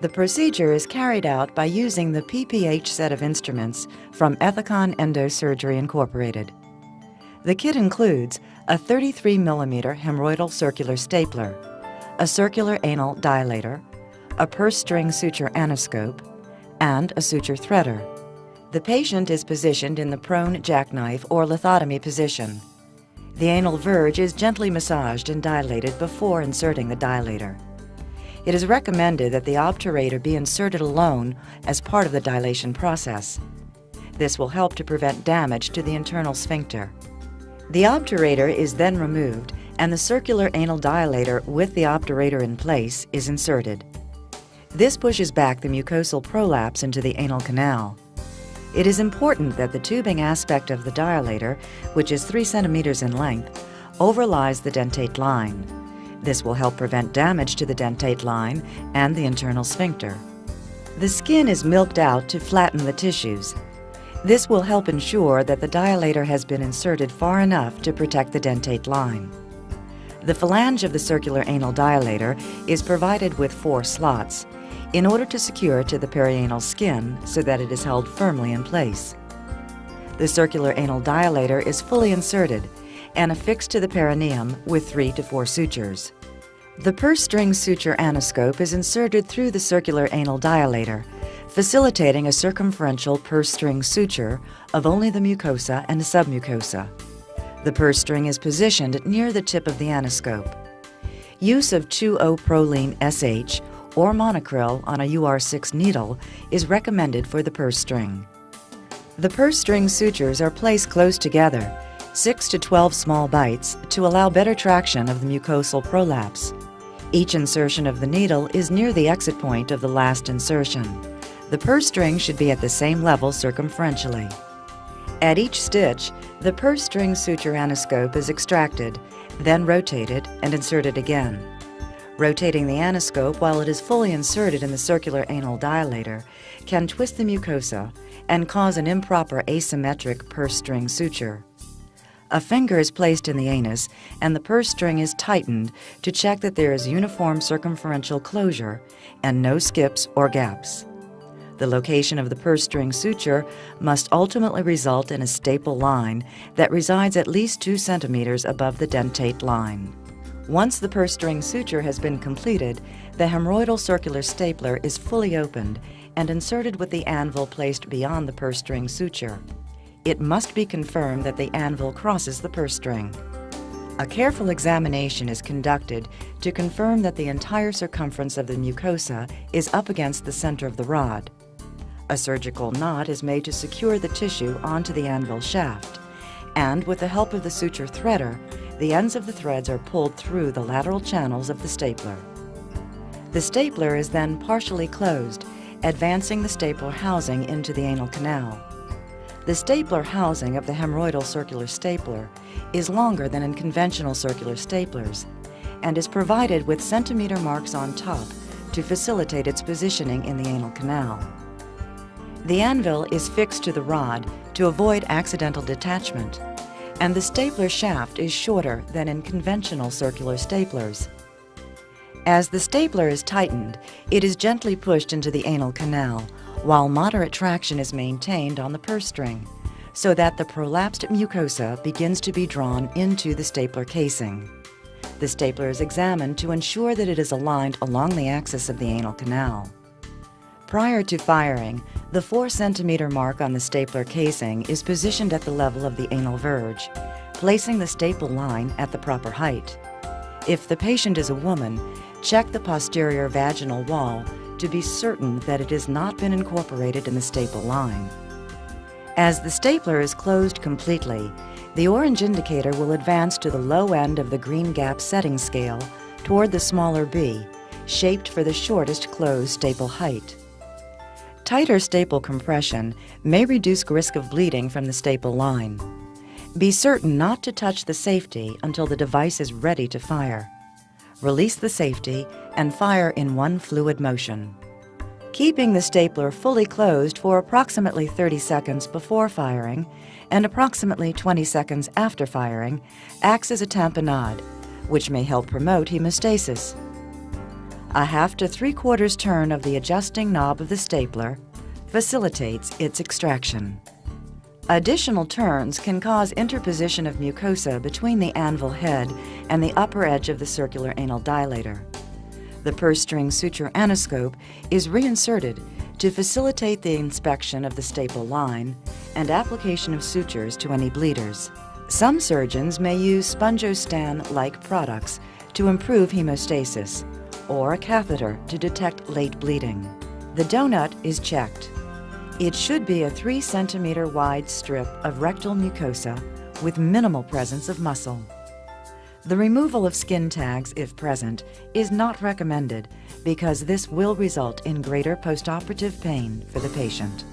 The procedure is carried out by using the PPH set of instruments from Ethicon Endosurgery Incorporated. The kit includes a 33mm hemorrhoidal circular stapler, a circular anal dilator, a purse string suture anoscope, and a suture threader. The patient is positioned in the prone jackknife or lithotomy position. The anal verge is gently massaged and dilated before inserting the dilator. It is recommended that the obturator be inserted alone as part of the dilation process. This will help to prevent damage to the internal sphincter. The obturator is then removed and the circular anal dilator with the obturator in place is inserted. This pushes back the mucosal prolapse into the anal canal. It is important that the tubing aspect of the dilator, which is 3 centimeters in length, overlies the dentate line. This will help prevent damage to the dentate line and the internal sphincter. The skin is milked out to flatten the tissues. This will help ensure that the dilator has been inserted far enough to protect the dentate line. The phalange of the circular anal dilator is provided with 4 slots in order to secure to the perianal skin so that it is held firmly in place. The circular anal dilator is fully inserted and affixed to the perineum with 3 to 4 sutures. The purse string suture anoscope is inserted through the circular anal dilator, facilitating a circumferential purse string suture of only the mucosa and the submucosa. The purse string is positioned near the tip of the anoscope. Use of 2-O-proline SH or monocryl on a UR6 needle is recommended for the purse string. The purse string sutures are placed close together, 6 to 12 small bites, to allow better traction of the mucosal prolapse. Each insertion of the needle is near the exit point of the last insertion. The purse string should be at the same level circumferentially. At each stitch, the purse string suture anoscope is extracted, then rotated and inserted again. Rotating the anoscope while it is fully inserted in the circular anal dilator can twist the mucosa and cause an improper asymmetric purse string suture. A finger is placed in the anus and the purse string is tightened to check that there is uniform circumferential closure and no skips or gaps. The location of the purse string suture must ultimately result in a staple line that resides at least 2 centimeters above the dentate line. Once the purse string suture has been completed, the hemorrhoidal circular stapler is fully opened and inserted with the anvil placed beyond the purse string suture. It must be confirmed that the anvil crosses the purse string. A careful examination is conducted to confirm that the entire circumference of the mucosa is up against the center of the rod. A surgical knot is made to secure the tissue onto the anvil shaft, and with the help of the suture threader, the ends of the threads are pulled through the lateral channels of the stapler. The stapler is then partially closed, advancing the stapler housing into the anal canal. The stapler housing of the hemorrhoidal circular stapler is longer than in conventional circular staplers and is provided with centimeter marks on top to facilitate its positioning in the anal canal. The anvil is fixed to the rod to avoid accidental detachment, and the stapler shaft is shorter than in conventional circular staplers. As the stapler is tightened, it is gently pushed into the anal canal, while moderate traction is maintained on the purse string, so that the prolapsed mucosa begins to be drawn into the stapler casing. The stapler is examined to ensure that it is aligned along the axis of the anal canal. Prior to firing, the 4 centimeter mark on the stapler casing is positioned at the level of the anal verge, placing the staple line at the proper height. If the patient is a woman, check the posterior vaginal wall to be certain that it has not been incorporated in the staple line. As the stapler is closed completely, the orange indicator will advance to the low end of the green gap setting scale toward the smaller B, shaped for the shortest closed staple height. Tighter staple compression may reduce risk of bleeding from the staple line. Be certain not to touch the safety until the device is ready to fire. Release the safety and fire in one fluid motion. Keeping the stapler fully closed for approximately 30 seconds before firing and approximately 20 seconds after firing acts as a tamponade, which may help promote hemostasis. A half to 3/4 turn of the adjusting knob of the stapler facilitates its extraction. Additional turns can cause interposition of mucosa between the anvil head and the upper edge of the circular anal dilator. The purse-string suture anoscope is reinserted to facilitate the inspection of the staple line and application of sutures to any bleeders. Some surgeons may use Spongostan-like products to improve hemostasis, or a catheter to detect late bleeding. The donut is checked. It should be a 3 centimeter wide strip of rectal mucosa with minimal presence of muscle. The removal of skin tags, if present, is not recommended because this will result in greater postoperative pain for the patient.